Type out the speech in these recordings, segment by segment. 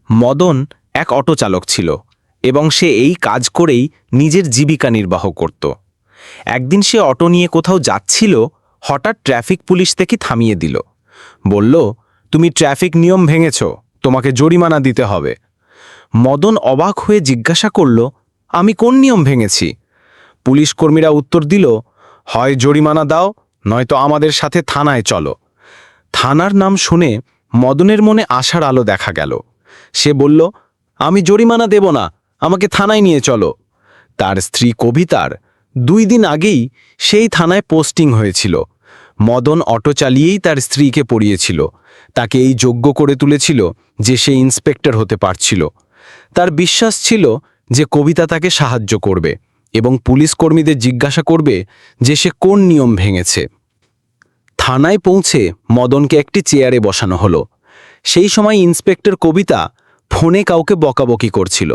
মদন এক অটো চালক ছিল এবং সে এই কাজ করেই নিজের জীবিকা নির্বাহ করত। একদিন সে অটো নিয়ে কোথাও যাচ্ছিল, হঠাৎ ট্রাফিক পুলিশ থেকে থামিয়ে দিল। বলল, তুমি ট্রাফিক নিয়ম ভেঙেছ, তোমাকে জরিমানা দিতে হবে। মদন অবাক হয়ে জিজ্ঞাসা করল, আমি কোন নিয়ম ভেঙেছি? পুলিশ কর্মীরা উত্তর দিল, হয় জরিমানা দাও, নয়তো আমাদের সাথে থানায় চলো। থানার নাম শুনে মদনের মনে আশার আলো দেখা গেল। সে বলল, আমি জরিমানা দেব না, আমাকে থানায় নিয়ে চলো। তার স্ত্রী কবিতার 2 দিন আগেই সেই থানায় পোস্টিং হয়েছিল। মদন অটো চালিয়েই তার স্ত্রীকে পড়িয়েছিল, তাকে এই যোগ্য করে তুলেছিল যে সে ইন্সপেক্টর হতে পারছিল। তার বিশ্বাস ছিল যে কবিতা তাকে সাহায্য করবে এবং পুলিশ কর্মীদের জিজ্ঞাসা করবে যে সে কোন নিয়ম ভেঙেছে। থানায় পৌঁছে মদনকে একটি চেয়ারে বসানো হলো। সেই সময় ইন্সপেক্টর কবিতা ফোনে কাউকে বকাবকি করছিল।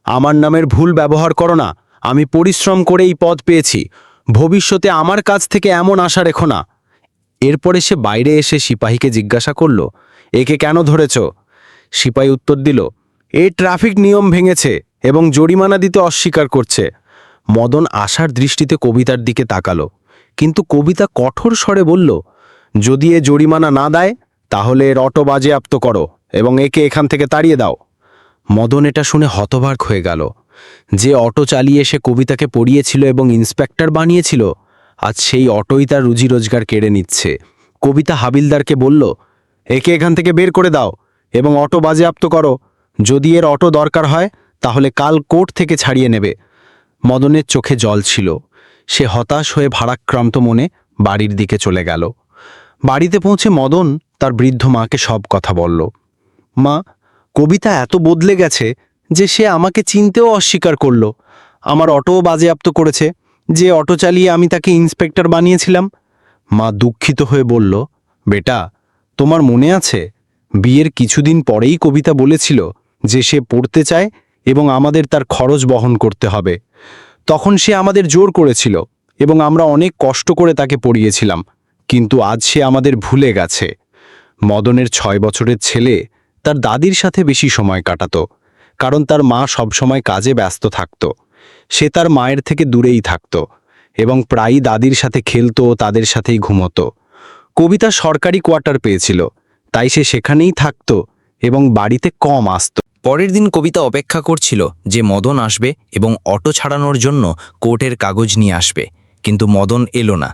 আমার নামের ভুল ব্যবহার করো না, আমি পরিশ্রম করে এই পদ পেয়েছি, ভবিষ্যতে আমার কাছ থেকে এমন আশা রেখো না। এরপরে সে বাইরে এসে সিপাহীকে জিজ্ঞাসা করল, একে কেন ধরেছ? সিপাহী উত্তর দিল, এ ট্রাফিক নিয়ম ভেঙেছে এবং জরিমানা দিতে অস্বীকার করছে। মদন আশার দৃষ্টিতে কবিতার দিকে তাকালো, কিন্তু কবিতা কঠোর স্বরে বলল, যদি এ জরিমানা না দেয় তাহলে এর অটো বাজেয়াপ্ত করো এবং একে এখান থেকে তাড়িয়ে দাও। মদন এটা শুনে হতবাক হয়ে গেল। যে অটো চালিয়ে সে কবিতাকে পড়িয়েছিল এবং ইন্সপেক্টর বানিয়েছিল, আজ সেই অটোই তার রুজি রোজগার কেড়ে নিচ্ছে। কবিতা হাবিলদারকে বলল, একে এখান থেকে বের করে দাও এবং অটো বাজেয়াপ্ত করো। যদি এর অটো দরকার হয় তাহলে কাল কোর্ট থেকে ছাড়িয়ে নেবে। মদনের চোখে জল ছিল। সে হতাশ হয়ে ভারাক্রান্ত মনে বাড়ির দিকে চলে গেল। বাড়িতে পৌঁছে মদন তার বৃদ্ধ মাকে সব কথা বলল। মা, কবিতা এত বদলে গেছে যে সে আমাকে চিনতেও অস্বীকার করল। আমার অটোও বাজেয়াপ্ত করেছে, যে অটো চালিয়ে আমি তাকে ইন্সপেক্টর বানিয়েছিলাম। মা দুঃখিত হয়ে বলল, বেটা, তোমার মনে আছে বিয়ের কিছুদিন পরেই কবিতা বলেছিল যে সে পড়তে চায় এবং আমাদের তার খরচ বহন করতে হবে। তখন সে আমাদের জোর করেছিল এবং আমরা অনেক কষ্ট করে তাকে পড়িয়েছিলাম, কিন্তু আজ সে আমাদের ভুলে গেছে। মদনের 6 বছরের ছেলে তার দাদির সাথে বেশি সময় কাটাতো, কারণ তার মা সবসময় কাজে ব্যস্ত থাকত। সে তার মায়ের থেকে দূরেই থাকত এবং প্রায়ই দাদির সাথে খেলত ও তাদের সাথেই ঘুমতো। কবিতা সরকারি কোয়ার্টার পেয়েছিল, তাই সে সেখানেই থাকত এবং বাড়িতে কম আসত। পরের দিন কবিতা অপেক্ষা করছিল যে মদন আসবে এবং অটো ছাড়ানোর জন্য কোর্টের কাগজ নিয়ে আসবে, কিন্তু মদন এলো না।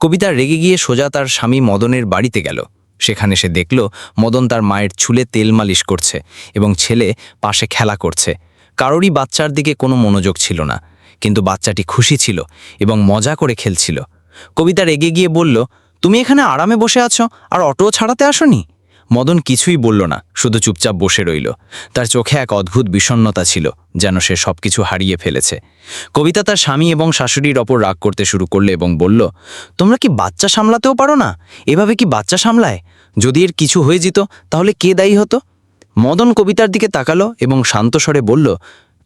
কবিতা রেগে গিয়ে সোজা তার স্বামী মদনের বাড়িতে গেল। সেখানে সে দেখল মদন তার মায়ের চুলে তেল মালিশ করছে এবং ছেলে পাশে খেলা করছে। কারোরই বাচ্চার দিকে কোনো মনোযোগ ছিল না, কিন্তু বাচ্চাটি খুশি ছিল এবং মজা করে খেলছিল। কবিতা রেগে গিয়ে বলল, তুমি এখানে আরামে বসে আছো আর অটোও ছাড়াতে আসোনি? মদন কিছুই বলল না, শুধু চুপচাপ বসে রইল। তার চোখে এক অদ্ভুত বিষণ্ণতা ছিল, যেন সে সবকিছু হারিয়ে ফেলেছে। কবিতা তার স্বামী এবং শাশুড়ির ওপর রাগ করতে শুরু করল এবং বলল, তোমরা কি বাচ্চা সামলাতেও পারো না? এভাবে কি বাচ্চা সামলায়? যদি এর কিছু হয়ে যেত তাহলে কে দায়ী হতো? মদন কবিতার দিকে তাকালো এবং শান্ত স্বরে বলল,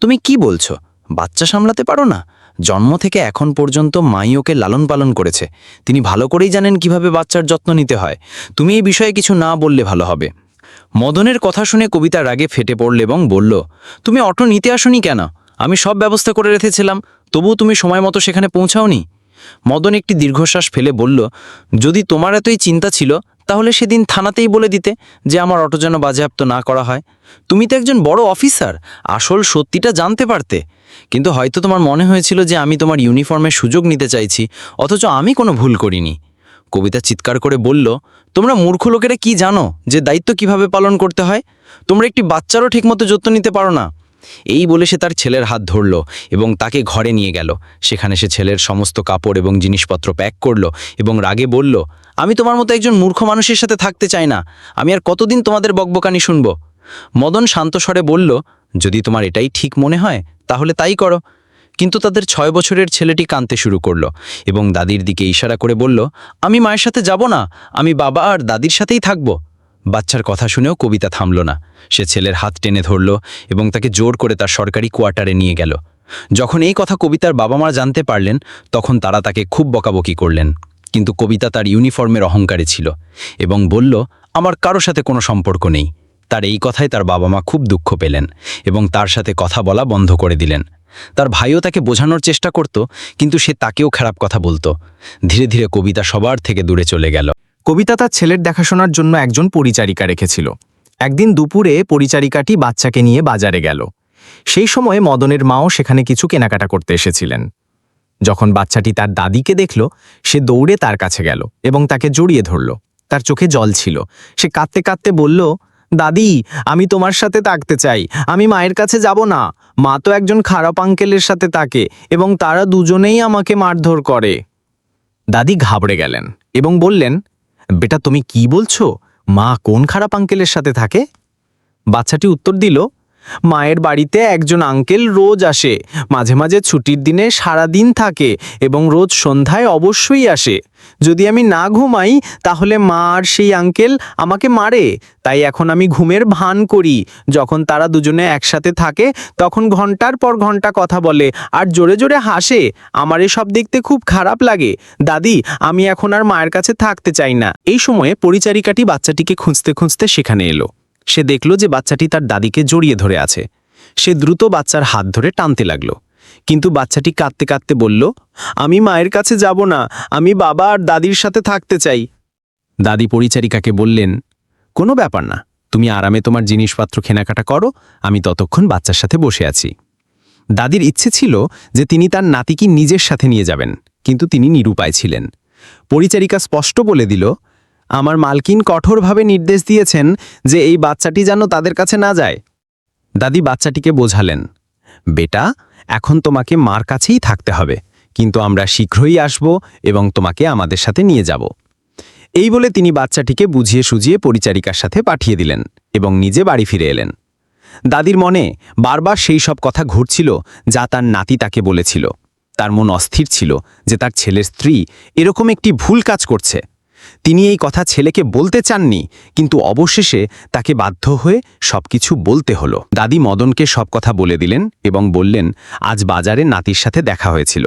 তুমি কি বলছো? বাচ্চা সামলাতে পারো না? জন্ম থেকে এখন পর্যন্ত মাই ওকে লালন পালন করেছে, তিনি ভালো করেই জানেন কিভাবে বাচ্চার যত্ন নিতে হয়। তুমি এই বিষয়ে কিছু না বললে ভালো হবে। মদনের কথা শুনে কবিতা রাগে ফেটে পড়ল এবং বলল, তুমি অটো নিতে আসোনি কেন? আমি সব ব্যবস্থা করে রেখেছিলাম, তবুও তুমি সময় মতো সেখানে পৌঁছাওনি। মদন একটি দীর্ঘশ্বাস ফেলে বলল, যদি তোমার এতই চিন্তা ছিল তাহলে সেদিন থানাতেই বলে দিতে যে আমার অটো যেন বাজেয়াপ্ত না করা হয়। তুমি তো একজন বড় অফিসার, আসল সত্যিটা জানতে পারতে। কিন্তু হয়তো তোমার মনে হয়েছিল যে আমি তোমার ইউনিফর্মের সুযোগ নিতে চাইছি, অথচ আমি কোনো ভুল করিনি। কবিতা চিৎকার করে বলল, তোমরা মূর্খ লোকেরা কি জানো যে দায়িত্ব কিভাবে পালন করতে হয়? তোমরা একটি বাচ্চারও ঠিকমতো যত্ন নিতে পারো না। এই বলে সে তার ছেলের হাত ধরল এবং তাকে ঘরে নিয়ে গেল। সেখানে সে ছেলের সমস্ত কাপড় এবং জিনিসপত্র প্যাক করল এবং রাগে বলল, আমি তোমার মতো একজন মূর্খ মানুষের সাথে থাকতে চাই না। আমি আর কতদিন তোমাদের বকবকানি শুনব? মদন শান্ত স্বরে বলল, যদি তোমার এটাই ঠিক মনে হয় তাহলে তাই করো। কিন্তু তাদের 6 বছরের ছেলেটি কাঁদতে শুরু করল এবং দাদির দিকে ইশারা করে বলল, আমি মায়ের সাথে যাব না, আমি বাবা আর দাদির সাথেই থাকব। বাচ্চার কথা শুনেও কবিতা থামল না। সে ছেলের হাত টেনে ধরল এবং তাকে জোর করে তার সরকারি কোয়ার্টারে নিয়ে গেল। যখন এই কথা কবিতার বাবা মা জানতে পারলেন, তখন তারা তাকে খুব বকাবকি করলেন। কিন্তু কবিতা তার ইউনিফর্মের অহংকারে ছিল এবং বলল, আমার কারো সাথে কোনো সম্পর্ক নেই। তার এই কথায় তার বাবা মা খুব দুঃখ পেলেন এবং তার সাথে কথা বলা বন্ধ করে দিলেন। তার ভাইও তাকে বোঝানোর চেষ্টা করত, কিন্তু সে তাকেও খারাপ কথা বলতো। ধীরে ধীরে কবিতা সবার থেকে দূরে চলে গেল। কবিতা তার ছেলের দেখাশোনার জন্য একজন পরিচারিকা রেখেছিল। একদিন দুপুরে পরিচারিকাটি বাচ্চাকে নিয়ে বাজারে গেল। সেই সময়ে মদনের মাও সেখানে কিছু কেনাকাটা করতে এসেছিলেন। যখন বাচ্চাটি তার দাদিকে দেখল, সে দৌড়ে তার কাছে গেল এবং তাকে জড়িয়ে ধরল। তার চোখে জল ছিল। সে কাঁদতে কাঁদতে বলল, দাদি, আমি তোমার সাথে থাকতে চাই। আমি মায়ের কাছে যাব না। মা তো একজন খারাপ আঙ্কেলের সাথে থাকে এবং তারা দুজনেই আমাকে মারধর করে। দাদি ঘাবড়ে গেলেন এবং বললেন, বেটা, তুমি কি বলছো? মা কোন খারাপ আঙ্কেলের সাথে থাকে? বাচ্চাটি উত্তর দিল, মায়ের বাড়িতে একজন আঙ্কেল রোজ আসে, মাঝে মাঝে ছুটির দিনে সারা দিন থাকে এবং রোজ সন্ধ্যায় অবশ্যই আসে। যদি আমি না ঘুমাই তাহলে মা আর সেই আঙ্কেল আমাকে মারে। তাই এখন আমি ঘুমের ভান করি। যখন তারা দুজনে একসাথে থাকে তখন ঘন্টার পর ঘন্টা কথা বলে আর জোরে জোরে হাসে। আমার এসব দেখতে খুব খারাপ লাগে। দাদি, আমি এখন আর মায়ের কাছে থাকতে চাই না। এই সময়ে পরিচারিকাটি বাচ্চাটিকে খুঁজতে খুঁজতে সেখানে এলো। সে দেখল যে বাচ্চাটি তার দাদিকে জড়িয়ে ধরে আছে। সে দ্রুত বাচ্চার হাত ধরে টানতে লাগল, কিন্তু বাচ্চাটি কাঁদতে কাঁদতে বলল, আমি মায়ের কাছে যাব না। আমি বাবা আর দাদির সাথে থাকতে চাই। দাদি পরিচারিকাকে বললেন, কোনো ব্যাপার না, তুমি আরামে তোমার জিনিসপত্র কেনাকাটা করো, আমি ততক্ষণ বাচ্চার সাথে বসে আছি। দাদির ইচ্ছে ছিল যে তিনি তার নাতিকে নিজের সাথে নিয়ে যাবেন, কিন্তু তিনি নিরুপায় ছিলেন। পরিচারিকা স্পষ্ট বলে দিল, আমার মালকিন কঠোরভাবে নির্দেশ দিয়েছেন যে এই বাচ্চাটি যেন তাদের কাছে না যায়। দাদি বাচ্চাটিকে বোঝালেন, বেটা, এখন তোমাকে মার কাছেই থাকতে হবে, কিন্তু আমরা শীঘ্রই আসব এবং তোমাকে আমাদের সাথে নিয়ে যাব। এই বলে তিনি বাচ্চাটিকে বুঝিয়ে সুঝিয়ে পরিচারিকার সাথে পাঠিয়ে দিলেন এবং নিজে বাড়ি ফিরে এলেন। দাদির মনে বারবার সেই সব কথা ঘুরছিল যা তার নাতি তাকে বলেছিল। তার মন অস্থির ছিল যে তার ছেলের স্ত্রী এরকম একটি ভুল কাজ করছে। তিনি এই কথা ছেলেকে বলতে চাননি, কিন্তু অবশেষে তাকে বাধ্য হয়ে সবকিছু বলতে হলো। দাদি মদনকে সব কথা বলে দিলেন এবং বললেন, আজ বাজারে নাতির সাথে দেখা হয়েছিল।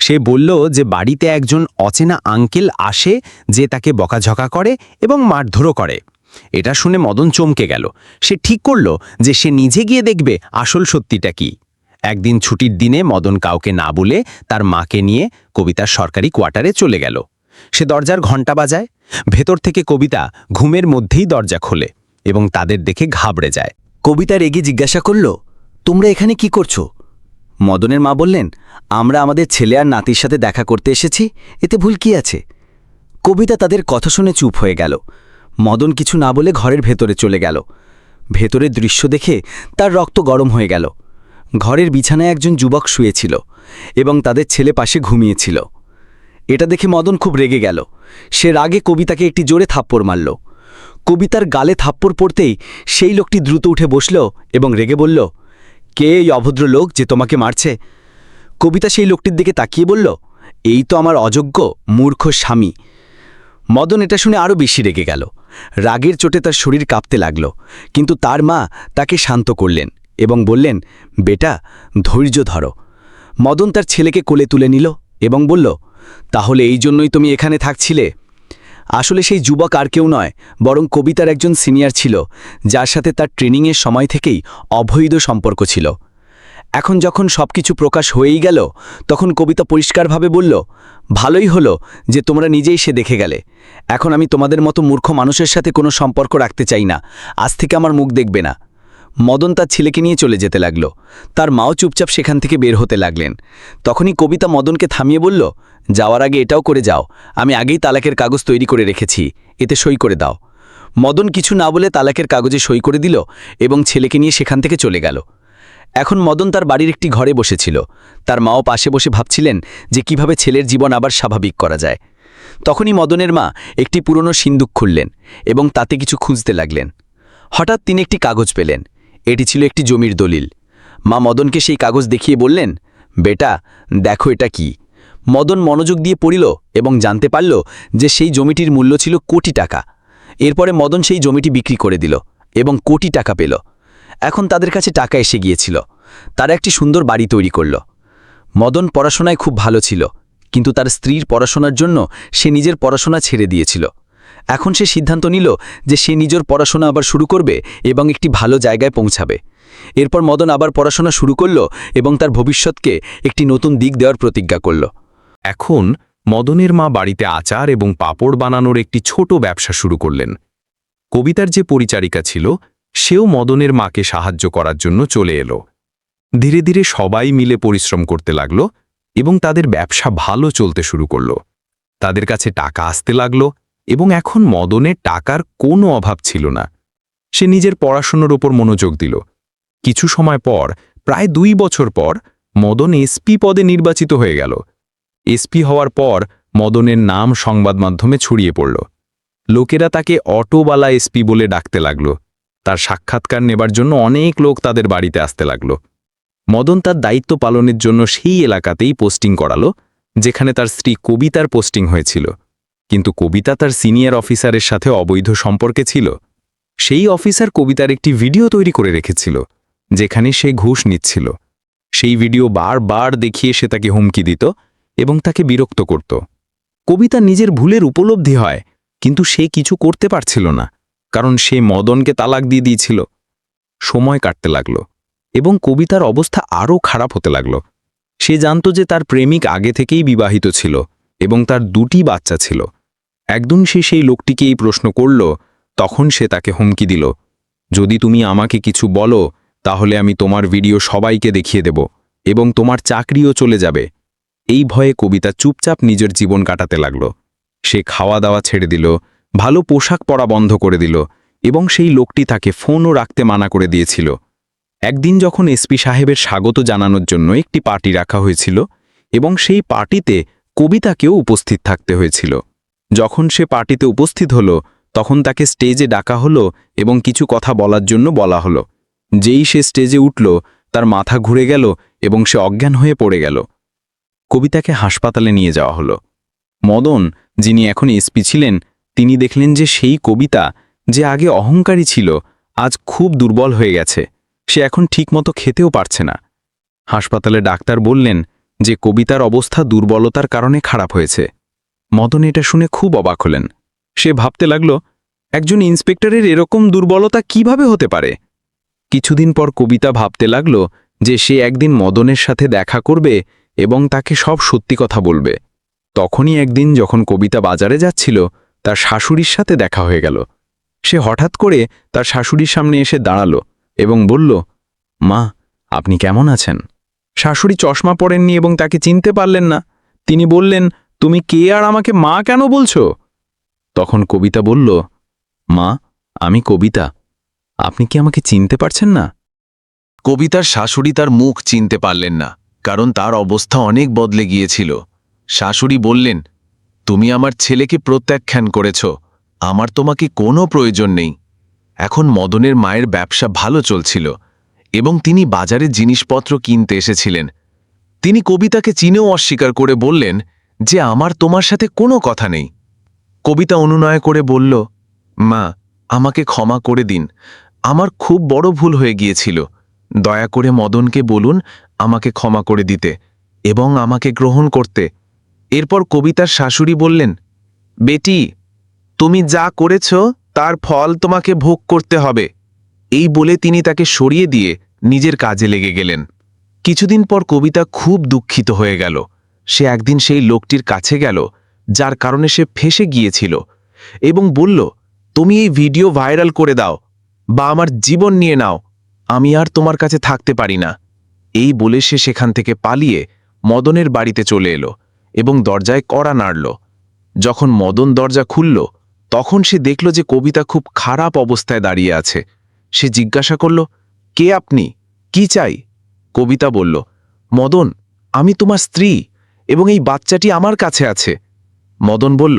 সে বলল যে বাড়িতে একজন অচেনা আঙ্কেল আসে যে তাকে বকাঝকা করে এবং মারধরও করে। এটা শুনে মদন চমকে গেল। সে ঠিক করল যে সে নিজে গিয়ে দেখবে আসল সত্যিটা কি। একদিন ছুটির দিনে মদন কাউকে না বলে তার মাকে নিয়ে কবিতার সরকারি কোয়ার্টারে চলে গেল। সে দরজার ঘণ্টা বাজায়। ভেতর থেকে কবিতা ঘুমের মধ্যেই দরজা খোলে এবং তাদের দেখে ঘাবড়ে যায়। কবিতা রেগে জিজ্ঞাসা করল, তোমরা এখানে কি করছো? মদনের মা বললেন, আমরা আমাদের ছেলে আর নাতির সাথে দেখা করতে এসেছি, এতে ভুল কি আছে? কবিতা তাদের কথা শুনে চুপ হয়ে গেল। মদন কিছু না বলে ঘরের ভেতরে চলে গেল। ভেতরের দৃশ্য দেখে তার রক্ত গরম হয়ে গেল। ঘরের বিছানায় একজন যুবক শুয়েছিল এবং তাদের ছেলে পাশে ঘুমিয়েছিল। এটা দেখে মদন খুব রেগে গেল। সে রাগে কবিতাকে একটি জোরে থাপ্পড় মারল। কবিতার গালে থাপ্পড় পড়তেই সেই লোকটি দ্রুত উঠে বসল এবং রেগে বলল, কে এই অভদ্র লোক যে তোমাকে মারছে? কবিতা সেই লোকটির দিকে তাকিয়ে বলল, এই তো আমার অযোগ্য মূর্খ স্বামী। মদন এটা শুনে আরও বেশি রেগে গেল। রাগের চোটে তার শরীর কাঁপতে লাগল, কিন্তু তার মা তাকে শান্ত করলেন এবং বললেন, বেটা, ধৈর্য ধরো। মদন তার ছেলেকে কোলে তুলে নিল এবং বলল, তাহলে এই জন্যই তুমি এখানে থাকছিলে? আসলে সেই যুবক আর কেউ নয়, বরং কবিতার একজন সিনিয়র ছিল, যার সাথে তার ট্রেনিংয়ের সময় থেকেই অবৈধ সম্পর্ক ছিল। এখন যখন সবকিছু প্রকাশ হয়েই গেল, তখন কবিতা পরিষ্কারভাবে বলল, ভালোই হলো যে তোমরা নিজেই সে দেখে গেলে। এখন আমি তোমাদের মতো মূর্খ মানুষের সাথে কোনো সম্পর্ক রাখতে চাই না। আজ থেকে আমার মুখ দেখবে না। মদন তার ছেলেকে নিয়ে চলে যেতে লাগল। তার মাও চুপচাপ সেখান থেকে বের হতে লাগলেন। তখনই কবিতা মদনকে থামিয়ে বলল, যাওয়ার আগে এটাও করে যাও, আমি আগেই তালাকের কাগজ তৈরি করে রেখেছি, এতে সই করে দাও। মদন কিছু না বলে তালাকের কাগজে সই করে দিল এবং ছেলেকে নিয়ে সেখান থেকে চলে গেল। এখন মদন তার বাড়ির একটি ঘরে বসেছিল। তার মাও পাশে বসে ভাবছিলেন যে কিভাবে ছেলের জীবন আবার স্বাভাবিক করা যায়। তখনই মদনের মা একটি পুরনো সিন্দুক খুললেন এবং তাতে কিছু খুঁজতে লাগলেন। হঠাৎ তিনি একটি কাগজ পেলেন। এটি ছিল একটি জমির দলিল। মা মদনকে সেই কাগজ দেখিয়ে বললেন, বেটা, দেখো এটা কি। মদন মনোযোগ দিয়ে পড়িল এবং জানতে পারল যে সেই জমিটির মূল্য ছিল কোটি টাকা। এরপরে মদন সেই জমিটি বিক্রি করে দিল এবং কোটি টাকা পেল। এখন তাদের কাছে টাকা এসে গিয়েছিল। তারা একটি সুন্দর বাড়ি তৈরি করল। মদন পড়াশোনায় খুব ভালো ছিল, কিন্তু তার স্ত্রীর পড়াশোনার জন্য সে নিজের পড়াশোনা ছেড়ে দিয়েছিল। এখন সে সিদ্ধান্ত নিল যে সে নিজের পড়াশোনা আবার শুরু করবে এবং একটি ভালো জায়গায় পৌঁছাবে। এরপর মদন আবার পড়াশোনা শুরু করল এবং তার ভবিষ্যৎকে একটি নতুন দিক দেওয়ার প্রতিজ্ঞা করল। এখন মদনের মা বাড়িতে আচার এবং পাঁপড় বানানোর একটি ছোট ব্যবসা শুরু করলেন। কবিতার যে পরিচারিকা ছিল সেও মদনের মাকে সাহায্য করার জন্য চলে এলো। ধীরে ধীরে সবাই মিলে পরিশ্রম করতে লাগল এবং তাদের ব্যবসা ভালো চলতে শুরু করল। তাদের কাছে টাকা আসতে লাগল এবং এখন মদনের টাকার কোনো অভাব ছিল না। সে নিজের পড়াশোনার ওপর মনোযোগ দিল। কিছু সময় পর, প্রায় 2 বছর পর, মদন এসপি পদে নির্বাচিত হয়ে গেল। এসপি হওয়ার পর মদনের নাম সংবাদ মাধ্যমে ছড়িয়ে পড়ল। লোকেরা তাকে অটোওয়ালা এসপি বলে ডাকতে লাগল। তার সাক্ষাৎকার নেবার জন্য অনেক লোক তাদের বাড়িতে আসতে লাগল। মদন তার দায়িত্ব পালনের জন্য সেই এলাকাতেই পোস্টিং করালো যেখানে তার স্ত্রী কবিতার পোস্টিং হয়েছিল। কিন্তু কবিতা তার সিনিয়র অফিসারের সাথে অবৈধ সম্পর্কে ছিল। সেই অফিসার কবিতার একটি ভিডিও তৈরি করে রেখেছিল যেখানে সে ঘুষ নিচ্ছিল। সেই ভিডিও বারবার দেখিয়ে সে তাকে হুমকি দিত এবং তাকে বিরক্ত করত। কবিতা নিজের ভুলের উপলব্ধি হয়, কিন্তু সে কিছু করতে পারছিল না, কারণ সে মদনকে তালাক দিয়ে দিয়েছিল। সময় কাটতে লাগল এবং কবিতার অবস্থা আরও খারাপ হতে লাগল। সে জানত যে তার প্রেমিক আগে থেকেই বিবাহিত ছিল এবং তার 2টি বাচ্চা ছিল। একদিন সে সেই লোকটিকে এই প্রশ্ন করল। তখন সে তাকে হুমকি দিল, যদি তুমি আমাকে কিছু বলো তাহলে আমি তোমার ভিডিও সবাইকে দেখিয়ে দেব এবং তোমার চাকরিও চলে যাবে। এই ভয়ে কবিতা চুপচাপ নিজের জীবন কাটাতে লাগল। সে খাওয়া দাওয়া ছেড়ে দিল, ভালো পোশাক পরা বন্ধ করে দিল এবং সেই লোকটি তাকে ফোনও রাখতে মানা করে দিয়েছিল। একদিন যখন এসপি সাহেবের স্বাগত জানানোর জন্য একটি পার্টি রাখা হয়েছিল এবং সেই পার্টিতে কবিতাকেও উপস্থিত থাকতে হয়েছিল। যখন সে পার্টিতে উপস্থিত হল তখন তাকে স্টেজে ডাকা হলো এবং কিছু কথা বলার জন্য বলা হলো। যেই সে স্টেজে উঠল তার মাথা ঘুরে গেল এবং সে অজ্ঞান হয়ে পড়ে গেল। কবিতাকে হাসপাতালে নিয়ে যাওয়া হলো। মদন, যিনি এখন এসপি ছিলেন, তিনি দেখলেন যে সেই কবিতা, যে আগে অহংকারী ছিল, আজ খুব দুর্বল হয়ে গেছে। সে এখন ঠিকমতো খেতেও পারছে না। হাসপাতালে ডাক্তার বললেন যে কবিতার অবস্থা দুর্বলতার কারণে খারাপ হয়েছে। মদন এটা শুনে খুব অবাক হলেন। সে ভাবতে লাগল, একজন ইন্সপেক্টরের এরকম দুর্বলতা কিভাবে হতে পারে। কিছুদিন পর কবিতা ভাবতে লাগল যে সে একদিন মদনের সাথে দেখা করবে এবং তাকে সব সত্যি কথা বলবে। তখনই একদিন যখন কবিতা বাজারে যাচ্ছিল, তার শাশুড়ির সাথে দেখা হয়ে গেল। সে হঠাৎ করে তার শাশুড়ির সামনে এসে দাঁড়ালো এবং বলল, মা, আপনি কেমন আছেন? শাশুড়ি চশমা পরেননি এবং তাকে চিনতে পারলেন না। তিনি বললেন, তুমি কে আর আমাকে মা কেন বলছো? তখন কবিতা বলল, মা, আমি কবিতা। আপনি কি আমাকে চিনতে পারছেন না? কবিতার শাশুড়ি তার মুখ চিনতে পারলেন না, কারণ তার অবস্থা অনেক বদলে গিয়েছিল। শাশুড়ি বললেন, তুমি আমার ছেলেকে প্রত্যাখ্যান করেছ, আমার তোমাকে কোনো প্রয়োজন নেই। এখন মদনের মায়ের ব্যবসা ভালো চলছিল এবং তিনি বাজারে জিনিসপত্র কিনতে এসেছিলেন। তিনি কবিতাকে চিনেও অস্বীকার করে বললেন যে আমার তোমার সাথে কোনো কথা নেই। কবিতা অনুনয় করে বলল, মা, আমাকে ক্ষমা করে দিন, আমার খুব বড় ভুল হয়ে গিয়েছিল। দয়া করে মদনকে বলুন আমাকে ক্ষমা করে দিতে এবং আমাকে গ্রহণ করতে। এরপর কবিতার শাশুড়ি বললেন, বেটি, তুমি যা করেছ তার ফল তোমাকে ভোগ করতে হবে। এই বলে তিনি তাকে সরিয়ে দিয়ে নিজের কাজে লেগে গেলেন। কিছুদিন পর কবিতা খুব দুঃখিত হয়ে গেল। সে একদিন সেই লোকটির কাছে গেল যার কারণে সে ফেঁসে গিয়েছিল এবং বলল, তুমি এই ভিডিও ভাইরাল করে দাও বা আমার জীবন নিয়ে নাও, আমি আর তোমার কাছে থাকতে পারি না। এই বলে সে সেখান থেকে পালিয়ে মদনের বাড়িতে চলে এলো এবং দরজায় কড়া নাড়ল। যখন মদন দরজা খুলল তখন সে দেখল যে কবিতা খুব খারাপ অবস্থায় দাঁড়িয়ে আছে। সে জিজ্ঞাসা করল, কে আপনি? কি চাই? কবিতা বলল, মদন, আমি তোমার স্ত্রী এবং এই বাচ্চাটি আমার কাছে আছে। মদন বলল,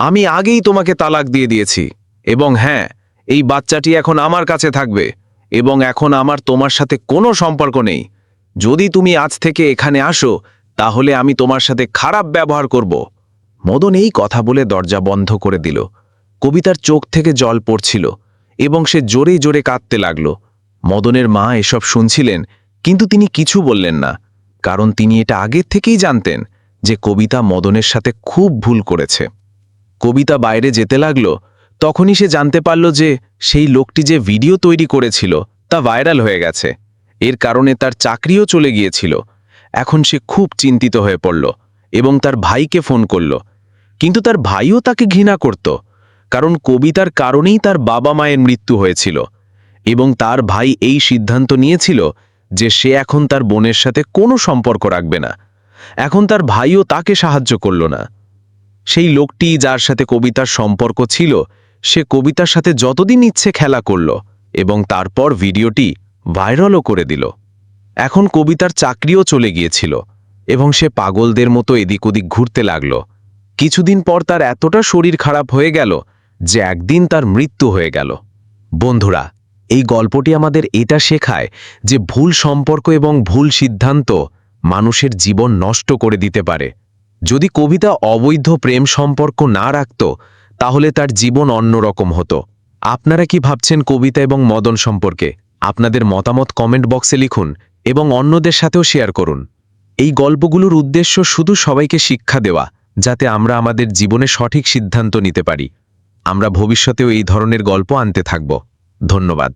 আমি আগেই তোমাকে তালাক দিয়ে দিয়েছি এবং হ্যাঁ, এই বাচ্চাটি এখন আমার কাছে থাকবে এবং এখন আমার তোমার সাথে কোনো সম্পর্ক নেই। যদি তুমি আজ থেকে এখানে আসো তাহলে আমি তোমার সাথে খারাপ ব্যবহার করব। মদন এই কথা বলে দরজা বন্ধ করে দিল। কবিতার চোখ থেকে জল পড়ছিল এবং সে জোরে জোরে কাঁদতে লাগল। মদনের মা এসব শুনছিলেন, কিন্তু তিনি কিছু বললেন না, কারণ তিনি এটা আগের থেকেই জানতেন যে কবিতা মদনের সাথে খুব ভুল করেছে। কবিতা বাইরে যেতে লাগল, তখনই সে জানতে পারল যে সেই লোকটি যে ভিডিও তৈরি করেছিল তা ভাইরাল হয়ে গেছে। এর কারণে তার চাকরিও চলে গিয়েছিল। এখন সে খুব চিন্তিত হয়ে পড়ল এবং তার ভাইকে ফোন করল। কিন্তু তার ভাইও তাকে ঘৃণা করত, কারণ কবিতার কারণেই তার বাবা মায়ের মৃত্যু হয়েছিল এবং তার ভাই এই সিদ্ধান্ত নিয়েছিল যে সে এখন তার বোনের সাথে কোনো সম্পর্ক রাখবে না। এখন তার ভাইও তাকে সাহায্য করল না। সেই লোকটি যার সাথে কবিতার সম্পর্ক ছিল, সে কবিতার সাথে যতদিন ইচ্ছে খেলা করল এবং তারপর ভিডিওটি ভাইরালও করে দিল। এখন কবিতার চাকরিও চলে গিয়েছিল এবং সে পাগলদের মতো এদিক ওদিক ঘুরতে লাগল। কিছুদিন পর তার এতটা শরীর খারাপ হয়ে গেল যে একদিন তার মৃত্যু হয়ে গেল। বন্ধুরা, এই গল্পটি আমাদের এটা শেখায় যে ভুল সম্পর্ক এবং ভুল সিদ্ধান্ত মানুষের জীবন নষ্ট করে দিতে পারে। যদি কবিতা অবৈধ প্রেম সম্পর্ক না রাখত, তাহলে তার জীবন অন্যরকম হতো। আপনারা কি ভাবছেন কবিতা এবং মদন সম্পর্কে? আপনাদের মতামত কমেন্ট বক্সে লিখুন এবং অন্যদের সাথেও শেয়ার করুন। এই গল্পগুলোর উদ্দেশ্য শুধু সবাইকে শিক্ষা দেওয়া, যাতে আমরা আমাদের জীবনে সঠিক সিদ্ধান্ত নিতে পারি। আমরা ভবিষ্যতেও এই ধরনের গল্প আনতে থাকব। ধন্যবাদ।